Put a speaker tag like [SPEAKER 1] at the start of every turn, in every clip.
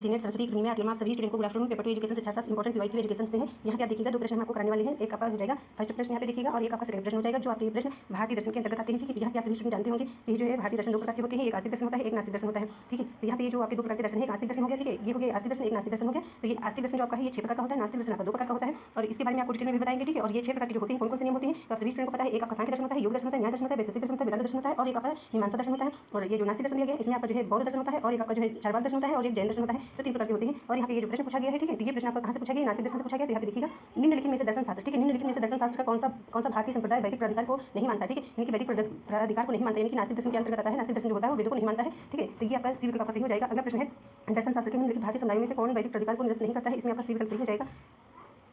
[SPEAKER 1] Senior Saraswati academy में आप सभी स्टूडेंट को good afternoon. Paper two education से 6 इंपॉर्टेंट पीवाईक्यू एजुकेशन से है। यहाँ पे आप देखिएगा दो प्रश्न हम आपको कराने वाले हैं। एक आपका हो जाएगा फर्स्ट प्रश्न यहाँ पे देखिएगा और एक आपका सेकंड प्रश्न हो जाएगा। जो आपके प्रश्न भारतीय दर्शन के अंतर्गत आते हैं। ठीक है, यहाँ पे आप सभी स्टूडेंट जानते होंगे कि जो है भारतीय दर्शन दो प्रकार के होते हैं। एक आस्तिक दर्शन होता है, एक नास्तिक दर्शन होता है। ठीक है, तो यहाँ पे जो आपके दो प्रकार के दर्शन है, एक आस्तिक दर्शन हो गया। ठीक है, ये हो गया आस्तिक दर्शन, एक नास्तिक दर्शन हो गया। तो ये आस्तिक दर्शन जो आपका है ये 6 प्रकार का होता है, नास्तिक दर्शन आपका 2 प्रकार का होता है और इसके बारे में आपको डिटेल में भी बताएंगे। ठीक है, और ये 6 प्रकार के जो होते हैं कौन-कौन से नियम होते हैं तो आप सभी स्टूडेंट को पता है। एक आपका सांख्य दर्शन होता है, योग दर्शन होता है, न्याय दर्शन होता है, वैशेषिक दर्शन होता है, वेदांत दर्शन होता है और एक आपका मीमांसा दर्शन होता है। और ये जो नास्तिक दर्शन दिया गया है इसमें आपका जो है बौद्ध दर्शन होता है और एक आपका जो है चारवाक दर्शन होता है और एक जैन दर्शन होता है। तो 3 प्रकार के होते हैं और यहाँ पे ये जो प्रश्न पूछा गया है। ठीक है, तो ये प्रश्न आपका कहाँ से पूछा गया, नास्तिक दर्शन से पूछा गया। तो यहाँ पे देखिएगा निम्नलिखित में से दर्शन शास्त्र। ठीक है, निम्नलिखित में से दर्शन शास्त्र का कौन सा भारतीय संप्रदाय वैदिक प्राधिकार को नहीं मानता है। ठीक है, यानी कि वैदिक प्राधिकार को नहीं मानता, यानी कि नास्तिक दर्शन के अंतर्गत आता है। नास्तिक दर्शन जो होता है वो वेदों को नहीं मानता है। ठीक है, तो ये आपका सी विकल्प आपका सही हो जाएगा। अगला प्रश्न है दर्शन शास्त्र के निम्नलिखित भारतीय समुदायों में से कौन वैदिक प्राधिकार को निरस्त नहीं करता है। इसमें आपका सी विकल्प सही हो जाएगा।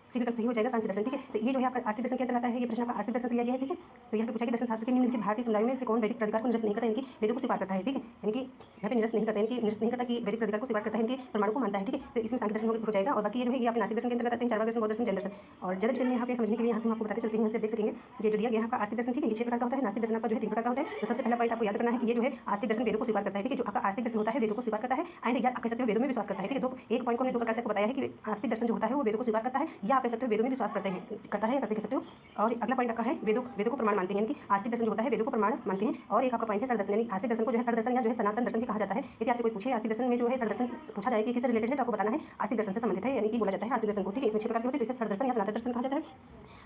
[SPEAKER 1] सी विकल्प सही हो जाएगा सांख्य दर्शन। ठीक है, तो ये जो है आपका आस्तिक दर्शन के अंतर्गत आता है। ये प्रश्न आपका आस्तिक दर्शन से लिया गया है। ठीक है, तो यहाँ पे पूछा कि दर्शन शास्त्र के निम्नलिखित भारतीय समुदायों में से कौन वैदिक प्राधिकार को निरस्त नहीं करता है, यानी कि वेदों को स्वीकार करता है। ठीक है, यानी कि यहाँ पे निरस्त नहीं करता है, यानी कि निरस्त नहीं करता कि वैदिक प्राधिकार को स्वीकार करता है, यानी कि प्रमाणों को मानता है। ठीक है, तो इसमें सांख्य दर्शन हो जाएगा और बाकी ये जो है ये आपके नास्तिक दर्शन के अंतर्गत आते हैं, चारवाक दर्शन, बौद्ध दर्शन, जैन दर्शन। और ज़्यादा डिटेल में यहाँ पे समझने के लिए यहाँ से हम आपको बताते चलते हैं। यहाँ से देख सकेंगे ये जो दिया गया है आपका आस्तिक दर्शन। ठीक है, ये 6 प्रकार का होता है। नास्तिक दर्शन आपका जो है 3 प्रकार का होता है। तो सबसे पहला पॉइंट आपको याद करना है कि ये जो है आस्तिक दर्शन वेदों को स्वीकार करता है। ठीक है, जो आपका आस्तिक दर्शन होता है वेदों को स्वीकार करता है एंड या आप कह सकते हो वेदों में विश्वास करता है। ठीक है, तो एक पॉइंट को हमने 2 प्रकार से आपको बताया है कि आस्तिक दर्शन जो होता है वो वेदों को स्वीकार करता है या आप कह सकते हो वेदों में विश्वास करते हैं, करता है या करते कह सकते हो। और अगला पॉइंट आपका है वेदों को प्रमाण मानते हैं, यानी कि आस्तिक दर्शन जो होता है वेदों को प्रमाण मानते हैं। और एक आपका पॉइंट है सरदर्शन, यानी आस्तिक दर्शन को जो है सरदर्शन या जो है सनातन दर्शन भी कहा जाता है। यदि आपसे कोई पूछे आस्तिक दर्शन में जो है सरदर्शन पूछा जाए कि किससे रिलेटेड है तो आपको बताना है आस्तिक दर्शन से संबंधित है, यानी कि बोला जाता है आस्तिक दर्शन को। ठीक है, इसमें 6 प्रकार के होते हैं, तो इसे सरदर्शन या सनातन दर्शन कहा जाता है।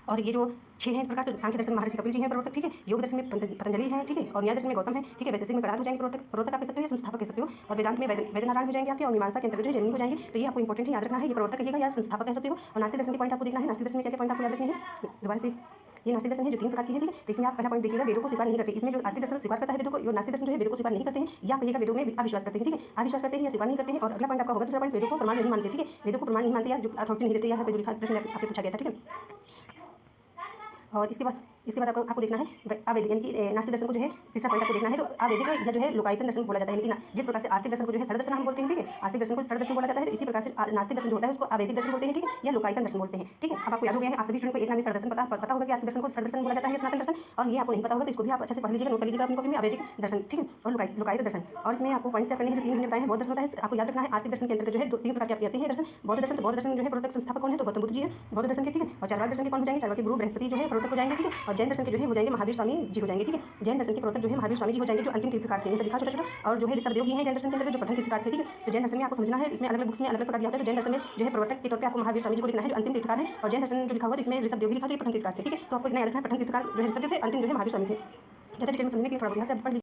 [SPEAKER 1] और ये जो 6 हैं प्रकार, तो सांख्य दर्शन महर्षि कपिल जी हैं प्रवर्तक। ठीक है, योग दर्शन में पतंजलि है। ठीक है, और न्याय दर्शन में गौतम है। ठीक है, वैशेषिक में कणाद हो जाएंगे प्रवर्तक आप कह सकते हो या संस्थापक कह सकते हो। और वेदांत में वेदनारायण हो जाएंगे आपके और मीमांसा के अंतर्गत जो जैमिनी हो जाएंगे। तो ये आपको इंपॉर्टेंट है, याद रखना है। ये प्रवर्तक कहिएगा या संस्थापक कह सकते हो। और नास्तिक दर्शन के पॉइंट आपको देखना है। नास्तिक दर्शन में क्या पॉइंट आपको याद रखने हैं दोबारा से। ये नास्तिक दर्शन है जो 3 प्रकार की है। ठीक है, तो इसमें आप पहला पॉइंट देखिएगा वेदों को स्वीकार नहीं करते। इसमें जो आस्तिक दर्शन स्वीकार करता है वेदों को, जो नास्तिक दर्शन जो है वेदों को स्वीकार नहीं करते हैं या कहिएगा वेदों में अविश्वास करते हैं। ठीक है, अविश्वास करते हैं या स्वीकार नहीं करते हैं। और अगला पॉइंट आपका होगा दूसरा पॉइंट वेदों को प्रमाण नहीं मानते। ठीक है, वेदों को प्रमाण नहीं मानते या जो अथॉरिटी नहीं देते, यहाँ पे जो लिखा प्रश्न आपको पूछा गया था। ठीक है, और इसके बाद आपको देखना है अवैदिक, यानी कि नास्तिक दर्शन को जो है तीसरा पॉइंट आपको देखना है। तो अवैदिक या जो है लोकायतन दर्शन बोला जाता है, यानी कि जिस प्रकार से आस्तिक दर्शन को जो है सरल दर्शन हम बोलते हैं। ठीक है, आस्तिक दर्शन को सरल दर्शन बोला जाता है, तो इसी प्रकार से नास्तिक दर्शन जो होता है उसको अवैदिक दर्शन बोलते हैं। ठीक है, या लोकायतन दर्शन बोलते हैं। ठीक है, अब आपको याद हो गया है, आप सभी स्टूडेंट को एक नाम ही सरल दर्शन पता होगा कि आस्तिक दर्शन को सरल दर्शन बोला जाता है या सनातन दर्शन। और ये आपको नहीं पता होगा तो इसको भी आप अच्छे से पढ़ लीजिएगा, नोट कर लीजिएगा अपनी कॉपी में। अवैदिक दर्शन, ठीक है, और लोकायत दर्शन। और इसमें आपको पॉइंट सेट करने हैं जो 3 हमने बताए हैं। बौद्ध दर्शन होता है, आपको याद रखना है आस्तिक दर्शन के अंतर्गत जो है 3 प्रकार के आपके आते हैं दर्शन। बौद्ध दर्शन, तो बौद्ध दर्शन जो है प्रवर्तक संस्थापक कौन है तो गौतम बुद्ध जी है बौद्ध दर्शन के। ठीक है, और चारवाक दर्शन के कौन हो जाएंगे, चारवाक के गुरु बृहस्पति जो है प्रवर्तक हो जाएंगे। ठीक है, और जैन दर्शन के जो है हो जाएंगे महावीर स्वामी जी हो जाएंगे। ठीक है, जैन दर्शन के प्रवर्तक जो है महावीर स्वामी जी हो जाएंगे, जो अंतिम तीर्थकार थे। इनका लिखा छोटा-छोटा। और जो है ऋषभदेव जी हैं जैन दर्शन के अंतर्गत जो प्रथम तीर्थकार थे। ठीक है, तो जैन दर्शन में आपको समझना है, इसमें अलग-अलग बुक्स में अलग-अलग प्रकार दिया होता है। तो जैन दर्शन में जो है प्रवर्तक के तौर पे आपको महावीर स्वामी जी को लिखना है जो अंतिम तीर्थकार है। और जैन दर्शन जो लिखा हुआ है इसमें ऋषभदेव भी लिखा है, प्रथम तीर्थकार थे। ठीक है, तो आपको इतना याद रखना है प्रथम तीर्थकार जो है ऋषभदेव थे, अंतिम जो है महावीर स्वामी थे। ज़्यादा डिटेल में समझने के लिए थोड़ा बहुत यहाँ से आप पढ़ लीजिए।